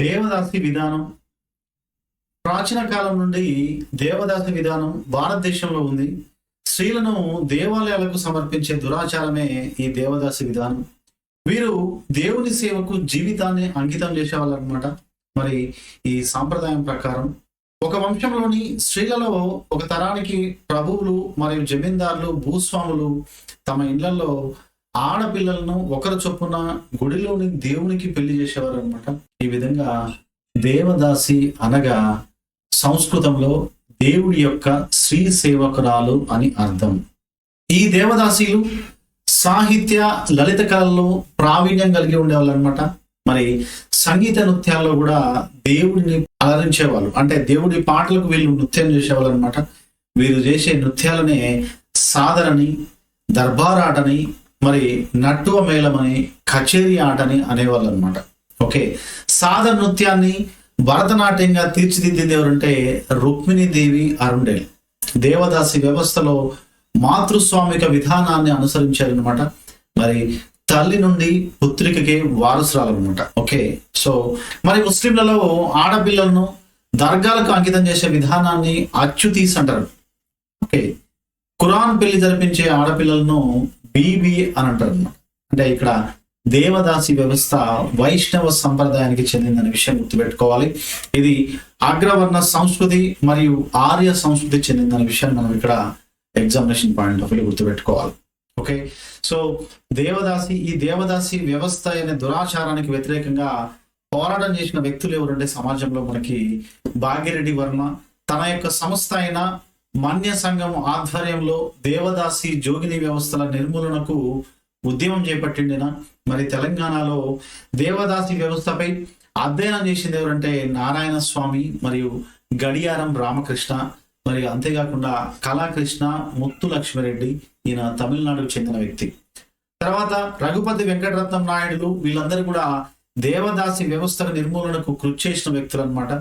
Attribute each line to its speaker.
Speaker 1: దేవదాసి విధానం ప్రాచీన కాలం నుండి దేవదాసి విధానం భారతదేశంలో ఉంది. స్త్రీలను దేవాలయాలకు సమర్పించే దురాచారమే ఈ దేవదాసి విధానం. వీరు దేవుని సేవకు జీవితాన్ని అంకితం చేసేవాళ్ళు అనమాట. మరి ఈ సాంప్రదాయం ప్రకారం ఒక వంశంలోని స్త్రీలలో ఒక తరానికి ప్రభువులు మరియు జమీందారులు, భూస్వాములు తమ ఇళ్లలో ఆడపిల్లలను ఒకరు చొప్పున గుడిలోని దేవునికి పెళ్లి చేసేవారు అనమాట. ఈ విధంగా దేవదాసి అనగా సంస్కృతంలో దేవుడి యొక్క స్త్రీ సేవకురాలు అని అర్థం. ఈ దేవదాసీలు సాహిత్య, లలిత కళల్లో ప్రావీణ్యం కలిగి ఉండేవాళ్ళు అనమాట. మరి సంగీత నృత్యాల్లో కూడా దేవుడిని అలరించేవాళ్ళు. అంటే దేవుడి పాటలకు వీళ్ళు నృత్యం చేసేవాళ్ళు అనమాట. వీరు చేసే నృత్యాలనే సాదరని, దర్బార్ ఆటని, మరి నట్టువ మేళమని, కచేరీ ఆటని అనేవాళ్ళు అనమాట. ఓకే, సాదర నృత్యాన్ని భరతనాట్యంగా తీర్చిదిద్దింది ఎవరంటే రుక్మిణీదేవి అరుండేల్. దేవదాసి వ్యవస్థలో మాతృస్వామిక విధానాన్ని అనుసరించారనమాట. మరి తల్లి నుండి పుత్రికకి వారసురాలన్నమాట. ఓకే, సో మరి ముస్లింలలో ఆడపిల్లలను దర్గాలకు అంకితం చేసే విధానాన్ని అచ్యుతీస్ అంటారు. ఓకే, ఖురాన్ పెళ్లి జరిపించే ఆడపిల్లలను బీబీ అని అంటారు అనమాట. అంటే ఇక్కడ దేవదాసి వ్యవస్థ వైష్ణవ సంప్రదాయానికి చెందిందనే విషయం గుర్తుపెట్టుకోవాలి. ఇది అగ్రవర్ణ సంస్కృతి మరియు ఆర్య సంస్కృతి చెందిందనే విషయాన్ని మనం ఇక్కడ ఎగ్జామినేషన్ పాయింట్ ఆఫ్ వ్యూ గుర్తుపెట్టుకోవాలి. ఓకే, సో ఈ దేవదాసి వ్యవస్థ అనే దురాచారానికి వ్యతిరేకంగా పోరాటం చేసిన వ్యక్తులు ఎవరంటే సమాజంలో మనకి భాగ్యరెడ్డి వర్మ తన యొక్క సంస్థ అయిన మన్య సంఘం ఆధ్వర్యంలో దేవదాసి జోగిని వ్యవస్థల నిర్మూలనకు ఉద్యమం చేపట్టిండిన. మరి తెలంగాణలో దేవదాసి వ్యవస్థపై అధ్యయనం చేసింది ఎవరంటే నారాయణ స్వామి మరియు గడియారం రామకృష్ణ, మరి అంతేకాకుండా కళాకృష్ణ ముత్తు లక్ష్మిరెడ్డి, ఈయన తమిళనాడుకు చెందిన వ్యక్తి. తర్వాత రఘుపతి వెంకటరత్నం నాయుడులు, వీళ్ళందరూ కూడా దేవదాసి వ్యవస్థల నిర్మూలనకు కృషి చేసిన వ్యక్తులు అనమాట.